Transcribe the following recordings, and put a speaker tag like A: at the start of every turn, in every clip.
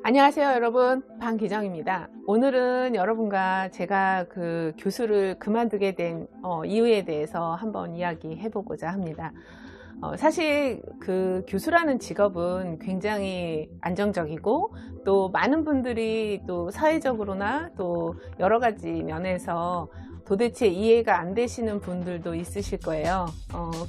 A: 안녕하세요 여러분, 방기정입니다. 오늘은 여러분과 제가 그 교수를 그만두게 된 이유에 대해서 한번 이야기해 보고자 합니다. 사실 그 교수라는 직업은 굉장히 안정적이고 또 많은 분들이 또 사회적으로나 또 여러 가지 면에서 도대체 이해가 안 되시는 분들도 있으실 거예요.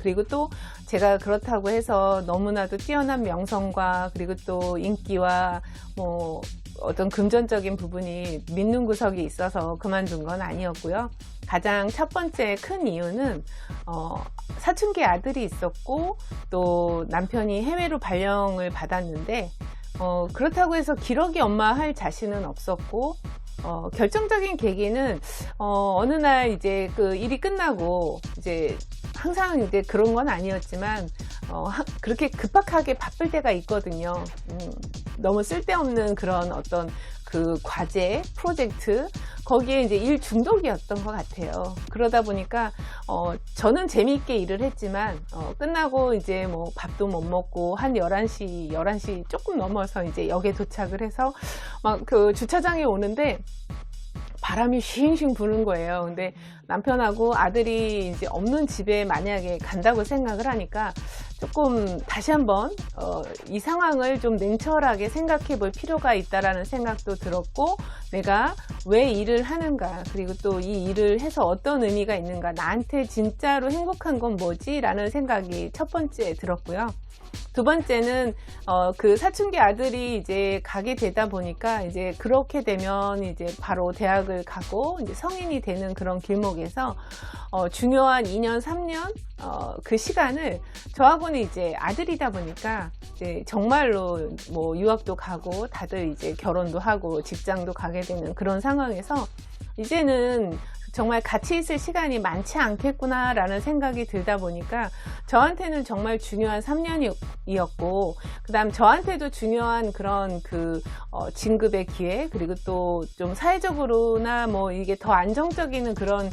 A: 그리고 또 제가 그렇다고 해서 너무나도 뛰어난 명성과 그리고 또 인기와 뭐 어떤 금전적인 부분이 믿는 구석이 있어서 그만둔 건 아니었고요. 가장 첫 번째 큰 이유는 사춘기 아들이 있었고 또 남편이 해외로 발령을 받았는데 그렇다고 해서 기러기 엄마 할 자신은 없었고 결정적인 계기는 어느 날 이제 그 일이 끝나고 이제 항상 이제 그런 건 아니었지만 그렇게 급박하게 바쁠 때가 있거든요. 너무 쓸데없는 그런 어떤 그 과제, 프로젝트 거기에 이제 일 중독이었던 것 같아요. 그러다 보니까 저는 재미있게 일을 했지만 끝나고 이제 뭐 밥도 못 먹고 한 11시 조금 넘어서 이제 역에 도착을 해서 막 그 주차장에 오는데 바람이 쉥쉥 부는 거예요. 근데 남편하고 아들이 이제 없는 집에 만약에 간다고 생각을 하니까 조금 다시 한번 이 상황을 좀 냉철하게 생각해 볼 필요가 있다라는 생각도 들었고, 내가 왜 일을 하는가, 그리고 또 이 일을 해서 어떤 의미가 있는가, 나한테 진짜로 행복한 건 뭐지? 라는 생각이 첫 번째 들었고요. 두 번째는 그 사춘기 아들이 이제 가게 되다 보니까 이제 그렇게 되면 이제 바로 대학을 가고 이제 성인이 되는 그런 길목에서 중요한 2년 3년 그 시간을 저하고는 이제 아들이다 보니까 이제 정말로 뭐 유학도 가고 다들 이제 결혼도 하고 직장도 가게 되는 그런 상황에서 이제는 정말 같이 있을 시간이 많지 않겠구나 라는 생각이 들다 보니까 저한테는 정말 중요한 3년이었고, 그 다음 저한테도 중요한 그런 그 진급의 기회, 그리고 또 좀 사회적으로나 뭐 이게 더 안정적인 그런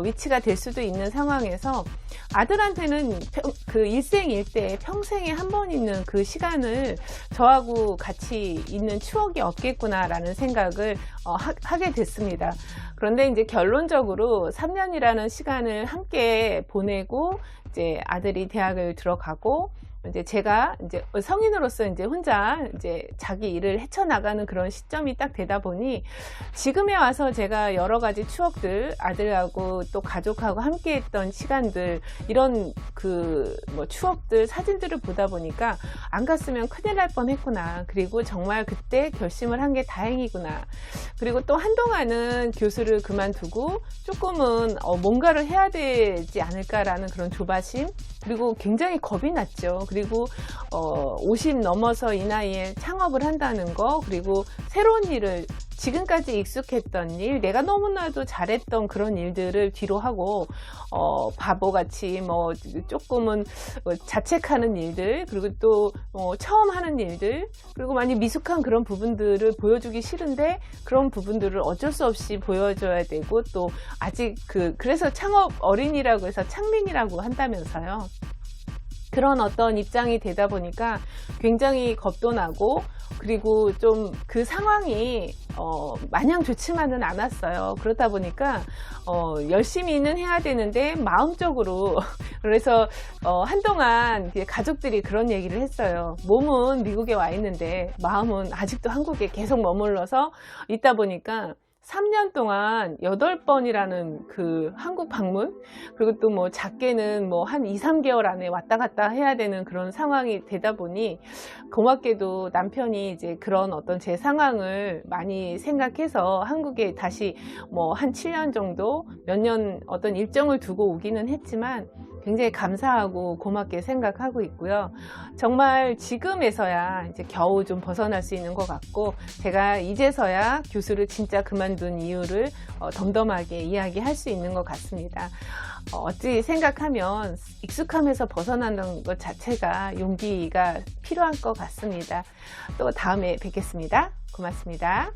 A: 위치가 될 수도 있는 상황에서 아들한테는 그 일생일대 평생에 한 번 있는 그 시간을 저하고 같이 있는 추억이 없겠구나 라는 생각을 하게 됐습니다. 그런데 이제 결론적으로 3년이라는 시간을 함께 보내고 이제 아들이 대학을 들어가고 이제 제가 이제 성인으로서 이제 혼자 이제 자기 일을 헤쳐나가는 그런 시점이 딱 되다 보니 지금에 와서 제가 여러 가지 추억들, 아들하고 또 가족하고 함께 했던 시간들, 이런 그 뭐 추억들, 사진들을 보다 보니까 안 갔으면 큰일 날 뻔했구나. 그리고 정말 그때 결심을 한 게 다행이구나. 그리고 또 한동안은 교수를 그만두고 조금은 뭔가를 해야 되지 않을까라는 그런 조바심, 그리고 굉장히 겁이 났죠. 그리고 50 넘어서 이 나이에 창업을 한다는 거, 그리고 새로운 일을, 지금까지 익숙했던 일, 내가 너무나도 잘했던 그런 일들을 뒤로 하고 바보같이 뭐 조금은 자책하는 일들, 그리고 또 처음 하는 일들, 그리고 많이 미숙한 그런 부분들을 보여주기 싫은데 그런 부분들을 어쩔 수 없이 보여줘야 되고, 또 아직 그래서 창업 어린이라고 해서 창민이라고 한다면서요. 그런 어떤 입장이 되다 보니까 굉장히 겁도 나고, 그리고 좀 그 상황이 마냥 좋지만은 않았어요. 그렇다 보니까 열심히는 해야 되는데 마음적으로 그래서 한동안 가족들이 그런 얘기를 했어요. 몸은 미국에 와 있는데 마음은 아직도 한국에 계속 머물러서 있다 보니까 3년 동안 8번이라는 그 한국 방문, 그리고 또 뭐 작게는 뭐 한 2, 3개월 안에 왔다 갔다 해야 되는 그런 상황이 되다 보니, 고맙게도 남편이 이제 그런 어떤 제 상황을 많이 생각해서 한국에 다시 뭐 한 7년 정도, 몇 년 어떤 일정을 두고 오기는 했지만 굉장히 감사하고 고맙게 생각하고 있고요. 정말 지금에서야 이제 겨우 좀 벗어날 수 있는 것 같고, 제가 이제서야 교수를 진짜 그만둔 이유를 덤덤하게 이야기할 수 있는 것 같습니다. 어찌 생각하면 익숙함에서 벗어나는 것 자체가 용기가 필요한 것 같습니다. 또 다음에 뵙겠습니다. 고맙습니다.